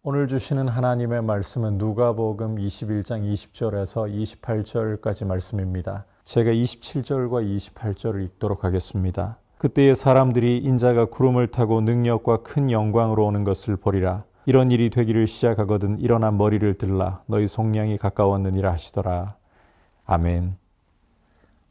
오늘 주시는 하나님의 말씀은 누가복음 21장 20절에서 28절까지 말씀입니다. 제가 27절과 28절을 읽도록 하겠습니다. 그때의 사람들이 인자가 구름을 타고 능력과 큰 영광으로 오는 것을 보리라. 이런 일이 되기를 시작하거든 일어나 머리를 들라. 너희 속량이 가까웠느니라 하시더라. 아멘.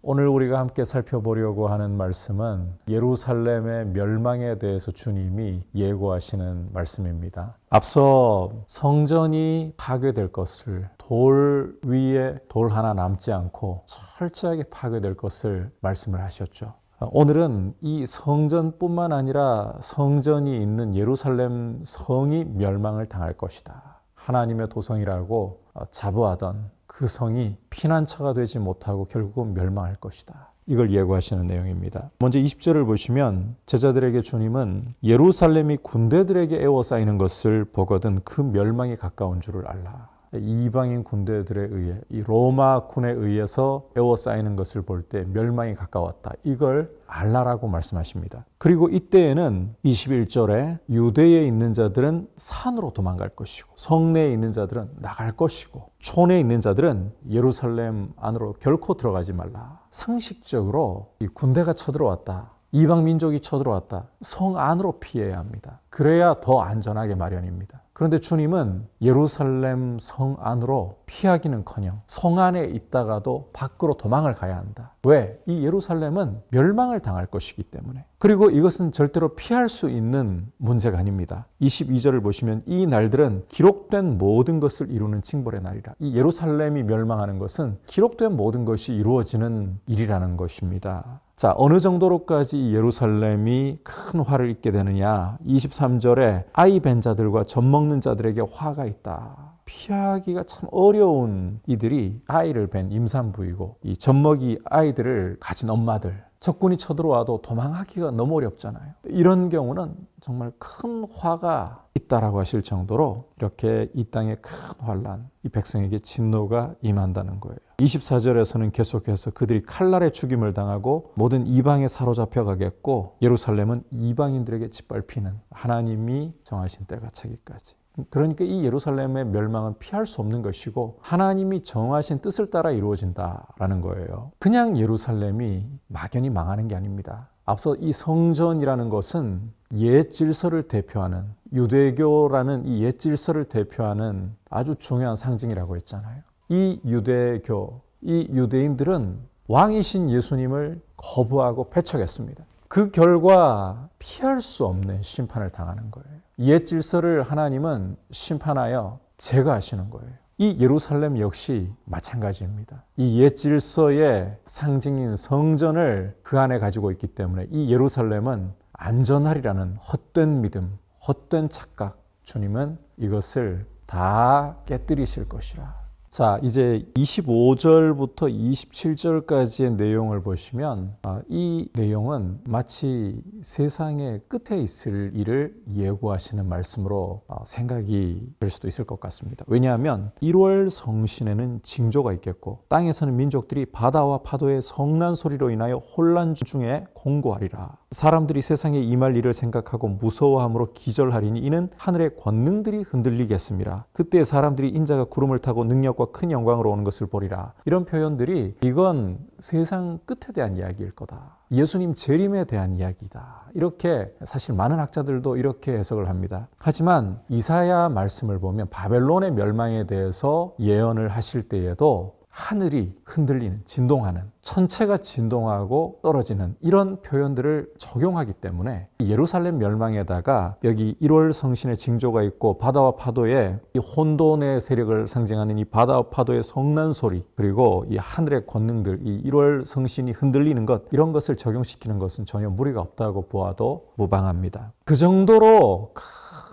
오늘 우리가 함께 살펴보려고 하는 말씀은 예루살렘의 멸망에 대해서 주님이 예고하시는 말씀입니다. 앞서 성전이 파괴될 것을, 돌 위에 돌 하나 남지 않고 철저하게 파괴될 것을 말씀을 하셨죠. 오늘은 이 성전뿐만 아니라 성전이 있는 예루살렘 성이 멸망을 당할 것이다. 하나님의 도성이라고 자부하던 그 성이 피난처가 되지 못하고 결국은 멸망할 것이다. 이걸 예고하시는 내용입니다. 먼저 20절을 보시면 제자들에게 주님은 예루살렘이 군대들에게 에워싸이는 것을 보거든 그 멸망이 가까운 줄을 알라. 이방인 군대들에 의해 이 로마 군에 의해서 에워싸이는 것을 볼 때 멸망이 가까웠다. 이걸 알라라고 말씀하십니다. 그리고 이때에는 21절에 유대에 있는 자들은 산으로 도망갈 것이고 성내에 있는 자들은 나갈 것이고 촌에 있는 자들은 예루살렘 안으로 결코 들어가지 말라. 상식적으로 이 군대가 쳐들어왔다. 이방 민족이 쳐들어왔다. 성 안으로 피해야 합니다. 그래야 더 안전하게 마련입니다. 그런데 주님은 예루살렘 성 안으로 피하기는커녕 성 안에 있다가도 밖으로 도망을 가야 한다. 왜? 이 예루살렘은 멸망을 당할 것이기 때문에. 그리고 이것은 절대로 피할 수 있는 문제가 아닙니다. 22절을 보시면 이 날들은 기록된 모든 것을 이루는 징벌의 날이라. 이 예루살렘이 멸망하는 것은 기록된 모든 것이 이루어지는 일이라는 것입니다. 자, 어느 정도로까지 이 예루살렘이 큰 화를 입게 되느냐. 23절에 아이 벤 자들과 젖 먹는 자들에게 화가 있다. 피하기가 참 어려운 이들이 아이를 벤 임산부이고 이 젖먹이 아이들을 가진 엄마들, 적군이 쳐들어와도 도망하기가 너무 어렵잖아요. 이런 경우는 정말 큰 화가 있다라고 하실 정도로 이렇게 이 땅에 큰 환난, 이 백성에게 진노가 임한다는 거예요. 24절에서는 계속해서 그들이 칼날에 죽임을 당하고 모든 이방에 사로잡혀 가겠고 예루살렘은 이방인들에게 짓밟히는 하나님이 정하신 때가 차기까지. 그러니까 이 예루살렘의 멸망은 피할 수 없는 것이고 하나님이 정하신 뜻을 따라 이루어진다라는 거예요. 그냥 예루살렘이 막연히 망하는 게 아닙니다. 앞서 이 성전이라는 것은 옛 질서를 대표하는 유대교라는 이 옛 질서를 대표하는 아주 중요한 상징이라고 했잖아요. 이 유대교, 이 유대인들은 왕이신 예수님을 거부하고 배척했습니다. 그 결과 피할 수 없는 심판을 당하는 거예요. 옛 질서를 하나님은 심판하여 제거하시는 거예요. 이 예루살렘 역시 마찬가지입니다. 이 옛 질서의 상징인 성전을 그 안에 가지고 있기 때문에 이 예루살렘은 안전하리라는 헛된 믿음, 헛된 착각, 주님은 이것을 다 깨뜨리실 것이라. 자, 이제 25절부터 27절까지의 내용을 보시면 이 내용은 마치 세상의 끝에 있을 일을 예고하시는 말씀으로 생각이 될 수도 있을 것 같습니다. 왜냐하면 1월 성신에는 징조가 있겠고 땅에서는 민족들이 바다와 파도의 성난 소리로 인하여 혼란 중에 공고하리라. 사람들이 세상에 임할 일을 생각하고 무서워함으로 기절하리니 이는 하늘의 권능들이 흔들리겠습니다. 그때 사람들이 인자가 구름을 타고 능력과 큰 영광으로 오는 것을 보리라. 이런 표현들이 이건 세상 끝에 대한 이야기일 거다. 예수님 재림에 대한 이야기다. 이렇게 사실 많은 학자들도 이렇게 해석을 합니다. 하지만 이사야 말씀을 보면 바벨론의 멸망에 대해서 예언을 하실 때에도 하늘이 흔들리는, 진동하는, 천체가 진동하고 떨어지는 이런 표현들을 적용하기 때문에 예루살렘 멸망에다가 여기 1월 성신의 징조가 있고 바다와 파도의 이 혼돈의 세력을 상징하는 이 바다와 파도의 성난 소리 그리고 이 하늘의 권능들, 이 1월 성신이 흔들리는 것 이런 것을 적용시키는 것은 전혀 무리가 없다고 보아도 무방합니다. 그 정도로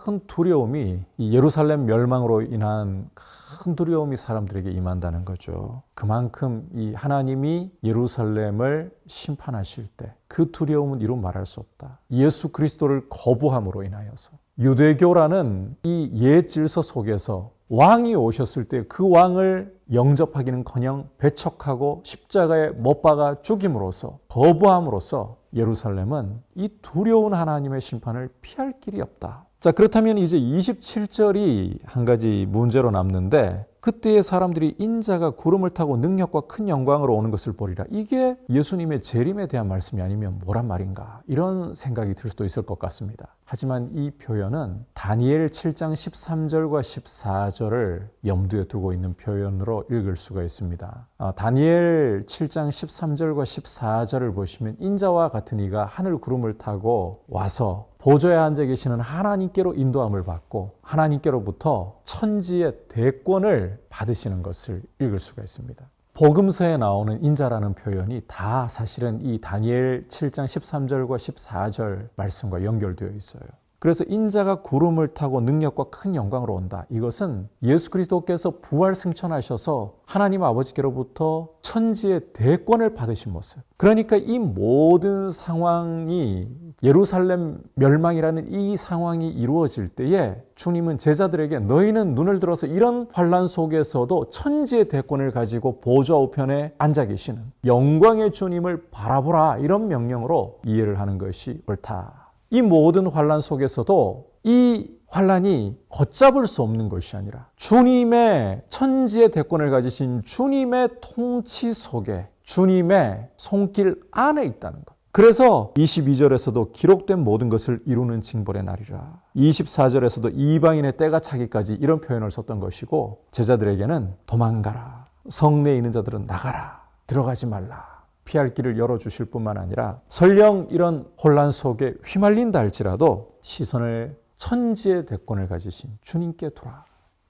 큰 두려움이 이 예루살렘 멸망으로 인한 큰 두려움이 사람들에게 임한다는 거죠. 그만큼 이 하나님이 예루살렘을 심판하실 때 그 두려움은 이루 말할 수 없다. 예수 그리스도를 거부함으로 인하여서 유대교라는 이 옛 질서 속에서 왕이 오셨을 때 그 왕을 영접하기는커녕 배척하고 십자가에 못 박아 죽임으로써 거부함으로써 예루살렘은 이 두려운 하나님의 심판을 피할 길이 없다. 자, 그렇다면 이제 27절이 한 가지 문제로 남는데, 그때의 사람들이 인자가 구름을 타고 능력과 큰 영광으로 오는 것을 보리라. 이게 예수님의 재림에 대한 말씀이 아니면 뭐란 말인가? 이런 생각이 들 수도 있을 것 같습니다. 하지만 이 표현은 다니엘 7장 13절과 14절을 염두에 두고 있는 표현으로 읽을 수가 있습니다. 다니엘 7장 13절과 14절을 보시면 인자와 같은 이가 하늘 구름을 타고 와서 보좌에 앉아 계시는 하나님께로 인도함을 받고 하나님께로부터 천지의 대권을 받으시는 것을 읽을 수가 있습니다. 복음서에 나오는 인자라는 표현이 다 사실은 이 다니엘 7장 13절과 14절 말씀과 연결되어 있어요. 그래서 인자가 구름을 타고 능력과 큰 영광으로 온다. 이것은 예수 그리스도께서 부활 승천하셔서 하나님 아버지께로부터 천지의 대권을 받으신 모습. 그러니까 이 모든 상황이 예루살렘 멸망이라는 이 상황이 이루어질 때에 주님은 제자들에게 너희는 눈을 들어서 이런 환난 속에서도 천지의 대권을 가지고 보좌 우편에 앉아 계시는 영광의 주님을 바라보라, 이런 명령으로 이해를 하는 것이 옳다. 이 모든 환난 속에서도 이 환난이 걷잡을 수 없는 것이 아니라 주님의 천지의 대권을 가지신 주님의 통치 속에 주님의 손길 안에 있다는 것. 그래서 22절에서도 기록된 모든 것을 이루는 징벌의 날이라. 24절에서도 이방인의 때가 차기까지 이런 표현을 썼던 것이고, 제자들에게는 도망가라, 성내에 있는 자들은 나가라, 들어가지 말라, 피할 길을 열어주실 뿐만 아니라 설령 이런 혼란 속에 휘말린다 할지라도 시선을 천지의 대권을 가지신 주님께 두라.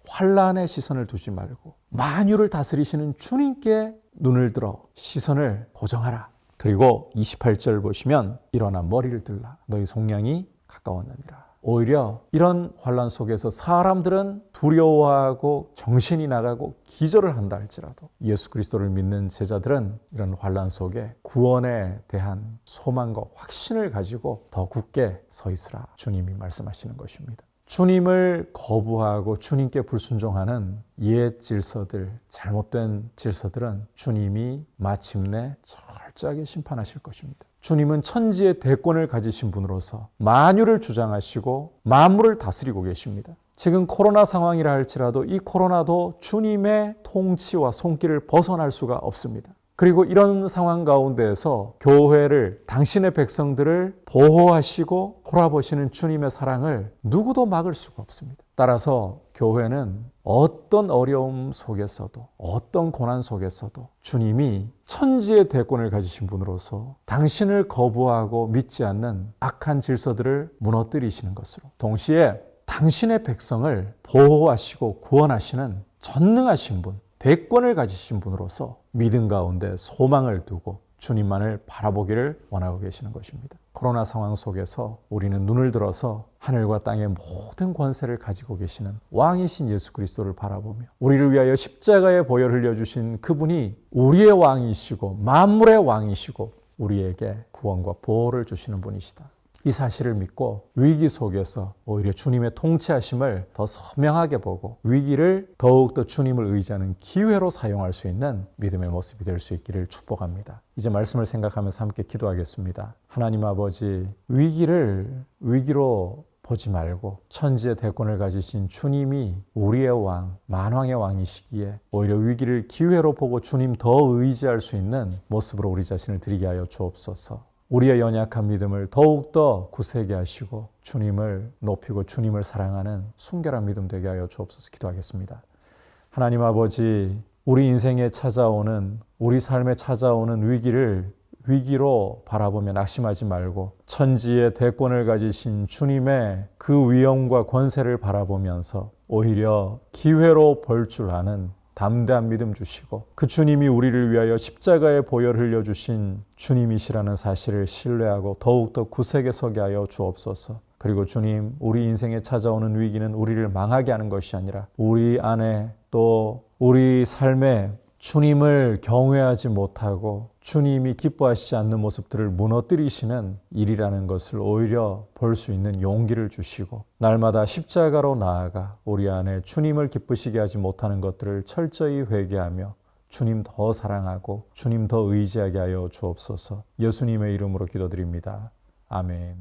환란의 시선을 두지 말고 만유를 다스리시는 주님께 눈을 들어 시선을 고정하라. 그리고 28절 보시면 일어나 머리를 들라. 너희 속량이 가까웠느니라. 오히려 이런 환란 속에서 사람들은 두려워하고 정신이 나가고 기절을 한다 할지라도 예수 그리스도를 믿는 제자들은 이런 환란 속에 구원에 대한 소망과 확신을 가지고 더 굳게 서 있으라. 주님이 말씀하시는 것입니다. 주님을 거부하고 주님께 불순종하는 옛 질서들, 잘못된 질서들은 주님이 마침내 철저하게 심판하실 것입니다. 주님은 천지의 대권을 가지신 분으로서 만유를 주장하시고 만물을 다스리고 계십니다. 지금 코로나 상황이라 할지라도 이 코로나도 주님의 통치와 손길을 벗어날 수가 없습니다. 그리고 이런 상황 가운데에서 교회를, 당신의 백성들을 보호하시고 돌아보시는 주님의 사랑을 누구도 막을 수가 없습니다. 따라서 교회는 어떤 어려움 속에서도, 어떤 고난 속에서도 주님이 천지의 대권을 가지신 분으로서 당신을 거부하고 믿지 않는 악한 질서들을 무너뜨리시는 것으로, 동시에 당신의 백성을 보호하시고 구원하시는 전능하신 분, 대권을 가지신 분으로서 믿음 가운데 소망을 두고 주님만을 바라보기를 원하고 계시는 것입니다. 코로나 상황 속에서 우리는 눈을 들어서 하늘과 땅의 모든 권세를 가지고 계시는 왕이신 예수 그리스도를 바라보며 우리를 위하여 십자가의 보혈을 흘려주신 그분이 우리의 왕이시고 만물의 왕이시고 우리에게 구원과 보호를 주시는 분이시다. 이 사실을 믿고 위기 속에서 오히려 주님의 통치하심을 더 선명하게 보고 위기를 더욱더 주님을 의지하는 기회로 사용할 수 있는 믿음의 모습이 될 수 있기를 축복합니다. 이제 말씀을 생각하면서 함께 기도하겠습니다. 하나님 아버지, 위기를 위기로 보지 말고 천지의 대권을 가지신 주님이 우리의 왕, 만왕의 왕이시기에 오히려 위기를 기회로 보고 주님 더 의지할 수 있는 모습으로 우리 자신을 드리게 하여 주옵소서. 우리의 연약한 믿음을 더욱더 굳세게 하시고 주님을 높이고 주님을 사랑하는 순결한 믿음 되게 하여 주옵소서. 기도하겠습니다. 하나님 아버지, 우리 인생에 찾아오는, 우리 삶에 찾아오는 위기로 바라보며 낙심하지 말고 천지의 대권을 가지신 주님의 그 위엄과 권세를 바라보면서 오히려 기회로 볼 줄 아는 담대한 믿음 주시고 그 주님이 우리를 위하여 십자가의 보혈을 흘려주신 주님이시라는 사실을 신뢰하고 더욱더 굳세게 서게 하여 주옵소서. 그리고 주님, 우리 인생에 찾아오는 위기는 우리를 망하게 하는 것이 아니라 우리 안에 또 우리 삶에 주님을 경외하지 못하고 주님이 기뻐하시지 않는 모습들을 무너뜨리시는 일이라는 것을 오히려 볼 수 있는 용기를 주시고 날마다 십자가로 나아가 우리 안에 주님을 기쁘시게 하지 못하는 것들을 철저히 회개하며 주님 더 사랑하고 주님 더 의지하게 하여 주옵소서. 예수님의 이름으로 기도드립니다. 아멘.